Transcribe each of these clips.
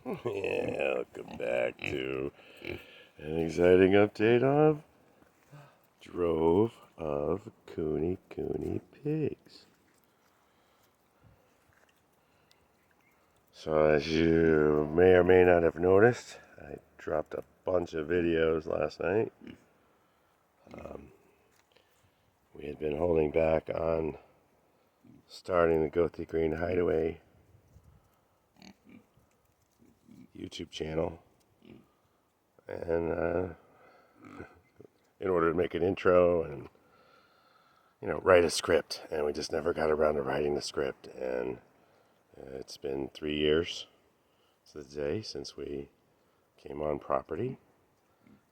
Yeah, welcome back to an exciting update of Drove of Kunekunes Pigs. So as you may or may not have noticed, I dropped a bunch of videos last night. We had been holding back on starting the Go Thick Green HydeAway YouTube channel, and in order to make an intro and write a script, and we just never got around to writing the script. And it's been 3 years to the day since we came on property,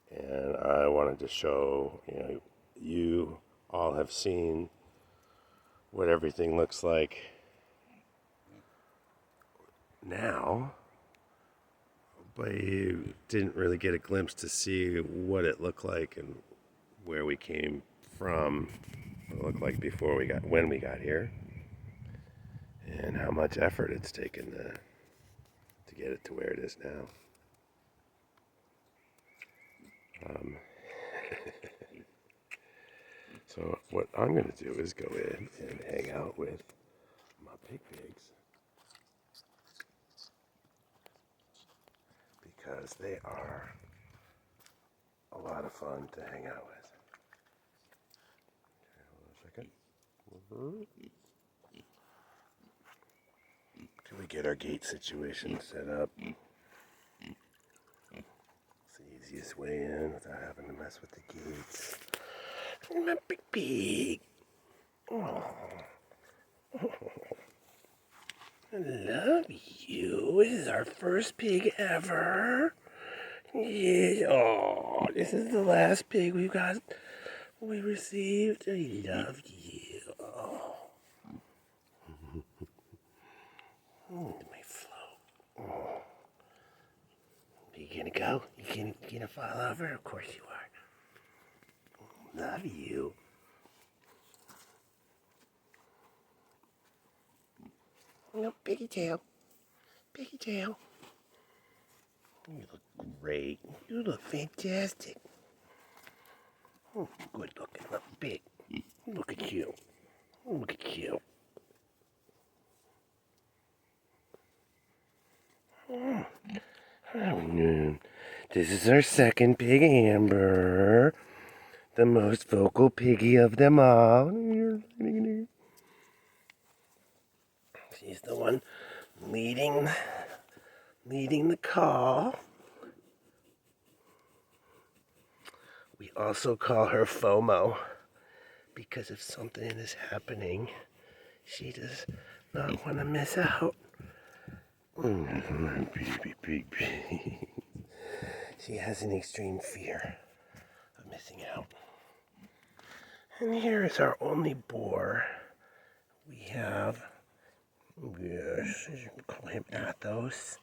and I wanted to show you all have seen what everything looks like now, but you didn't really get a glimpse to see what it looked like and where we came from, what it looked like before when we got here, and how much effort it's taken to get it to where it is now. So what I'm going to do is go in and hang out with my pigs because they are a lot of fun to hang out with. Okay, hold on a second. Till we get our gate situation set up. It's the easiest way in without having to mess with the gates. My big pig. Oh. I love you. This is our first pig ever. Yeah. Oh, this is the last pig we received. I love you. Oh. My float. Oh. Are you gonna go? You gonna fall over? Of course you are. Love you. No, piggy tail. Piggy tail. You look great. You look fantastic. Oh, good looking. Look big. Look at you. Look at you. Oh, no. This is our second pig, Amber. The most vocal piggy of them all. She's the one leading the call. We also call her FOMO because if something is happening, she does not want to miss out. She has an extreme fear of missing out. And here is our only boar. We have, yes, you can call him Athos.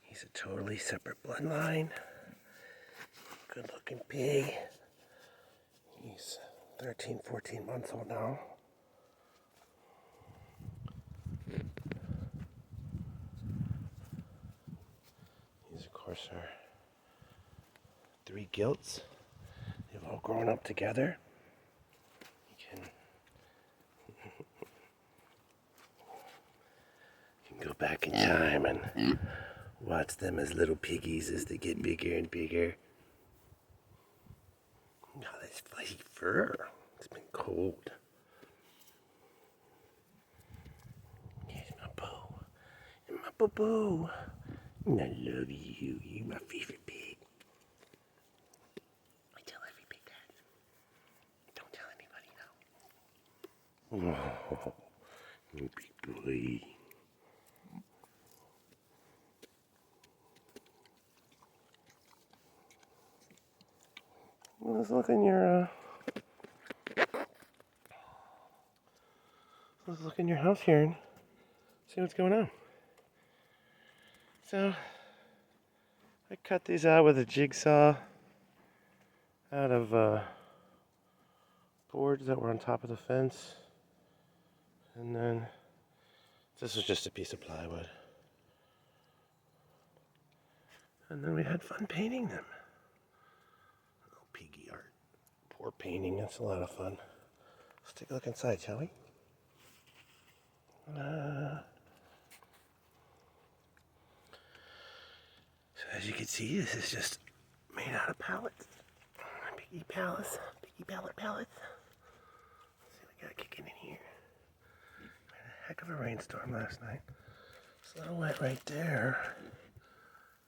He's a totally separate bloodline. Good looking pig. He's 13, 14 months old now. These, of course, are 3 gilts. They've all grown up together. You can go back in time and watch them as little piggies as they get bigger and bigger. Oh, this fuzzy fur. It's been cold. Here's my boo. And my boo-boo. And I love you. You're my favorite pig. I tell every pig that. Don't tell anybody, no. Oh, you big boy. Let's look in your house here and see what's going on. So I cut these out with a jigsaw out of boards that were on top of the fence, and then this was just a piece of plywood. And then we had fun painting them. Little piggy art. Poor painting, that's a lot of fun. Let's take a look inside, shall we? So as you can see, this is just made out of pallets. Piggy pallets. Piggy pallet pallets. Let's see what we got kicking in here. We had a heck of a rainstorm last night. It's a little wet right there,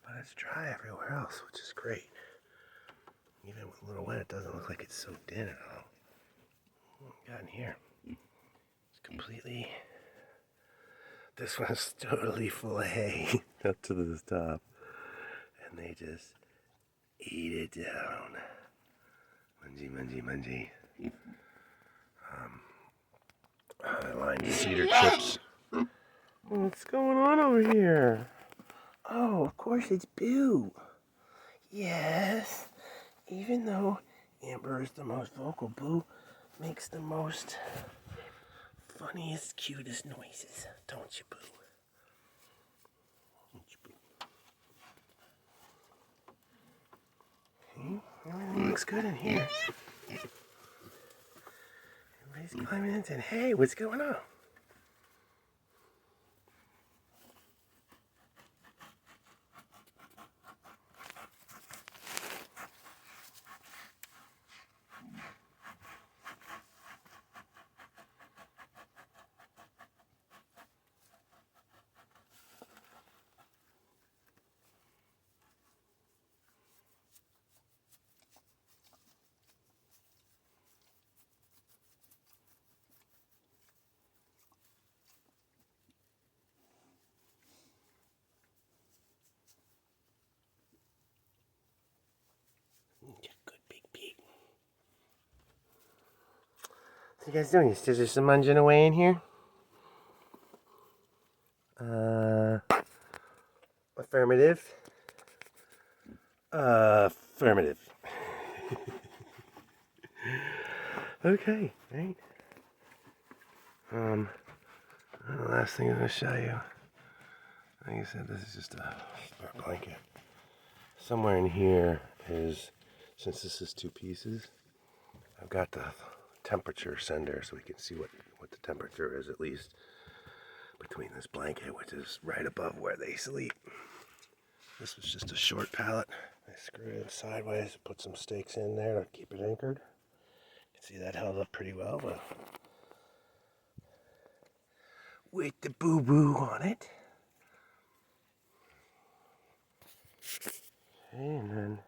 but it's dry everywhere else, which is great. Even with a little wet, it doesn't look like it's soaked in at all. What we got in here? It's completely... This one's totally full of hay up to the top. And they just eat it down. Mungy, mungy, mungy. I lined the cedar chips. What's going on over here? Oh, of course it's Boo. Yes. Even though Amber is the most vocal, Boo makes the most funniest, cutest noises. Don't you, Boo? Don't you, Boo? Everything looks good in here. Everybody's climbing in saying, hey, what's going on? Yeah, good big pig. What are you guys doing? You still just munching away in here? Affirmative. Affirmative. Okay, right. The last thing I'm going to show you. Like I said, this is just a spare blanket. Somewhere in here is, since this is two pieces, I've got the temperature sender so we can see what the temperature is, at least between this blanket, which is right above where they sleep. This was just a short pallet. I screwed it sideways, put some stakes in there to keep it anchored. You can see that held up pretty well, but with the boo-boo on it. Okay, and then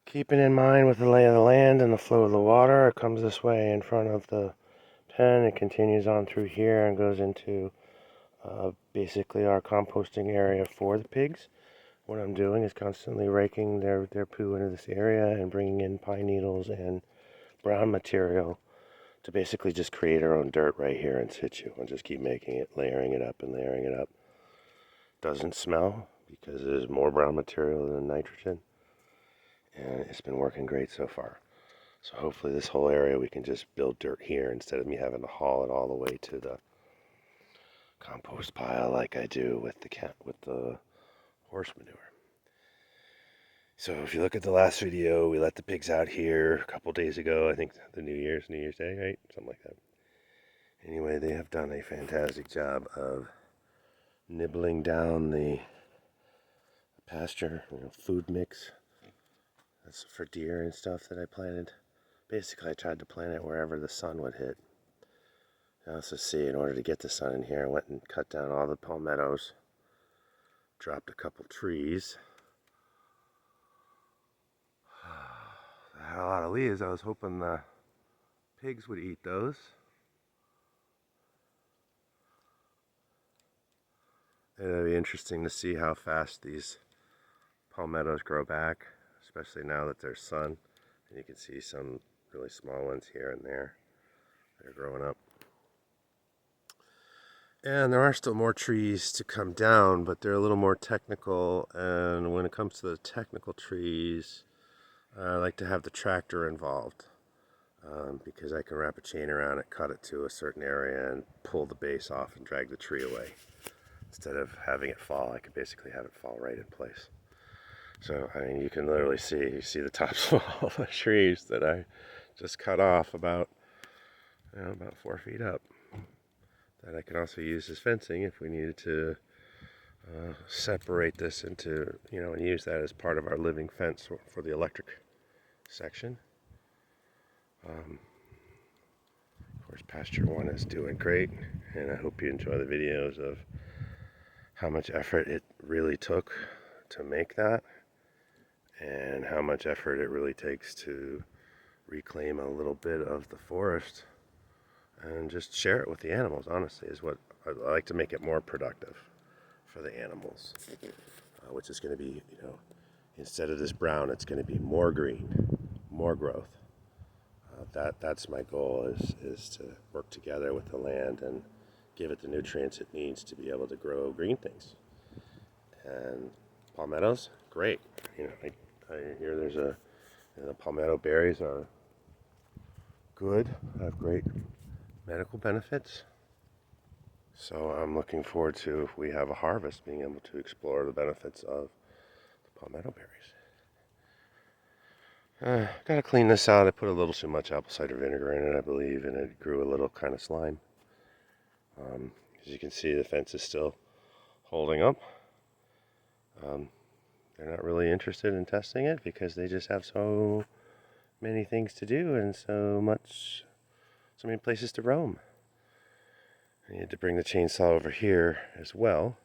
keeping in mind with the lay of the land and the flow of the water, it comes this way in front of the pen. It continues on through here and goes into basically our composting area for the pigs. What I'm doing is constantly raking their poo into this area and bringing in pine needles and brown material to basically just create our own dirt right here in situ and just keep making it, layering it up and layering it up. Doesn't smell because there's more brown material than nitrogen, and it's been working great so far. So hopefully this whole area we can just build dirt here instead of me having to haul it all the way to the compost pile like I do with the horse manure. So if you look at the last video, we let the pigs out here a couple days ago. I think the New Year's Day, right? Something like that. Anyway, they have done a fantastic job of nibbling down the pasture, food mix. That's for deer and stuff that I planted. Basically, I tried to plant it wherever the sun would hit. I also see, in order to get the sun in here, I went and cut down all the palmettos, dropped a couple trees. I had a lot of leaves. I was hoping the pigs would eat those. It'll be interesting to see how fast these palmettos grow back, especially now that there's sun. And you can see some really small ones here and there that are growing up. And there are still more trees to come down, but they're a little more technical. And when it comes to the technical trees, I like to have the tractor involved because I can wrap a chain around it, cut it to a certain area, and pull the base off and drag the tree away. instead of having it fall, I could basically have it fall right in place. So, I mean, you can literally see the tops of all the trees that I just cut off about 4 feet up. That I can also use as fencing if we needed to separate this into, and use that as part of our living fence for the electric section. Of course, pasture 1 is doing great, and I hope you enjoy the videos of how much effort it really took to make that, and how much effort it really takes to reclaim a little bit of the forest and just share it with the animals. Honestly, is what I like, to make it more productive for the animals, which is going to be, instead of this brown, it's going to be more green, more growth. That's my goal, is to work together with the land and give it the nutrients it needs to be able to grow green things. And palmettos, great. I hear there's the palmetto berries are good, have great medical benefits. So I'm looking forward to, if we have a harvest, being able to explore the benefits of the palmetto berries. Gotta clean this out. I put a little too much apple cider vinegar in it, I believe, and it grew a little kind of slime. As you can see, the fence is still holding up. They're not really interested in testing it because they just have so many things to do and so many places to roam. I need to bring the chainsaw over here as well.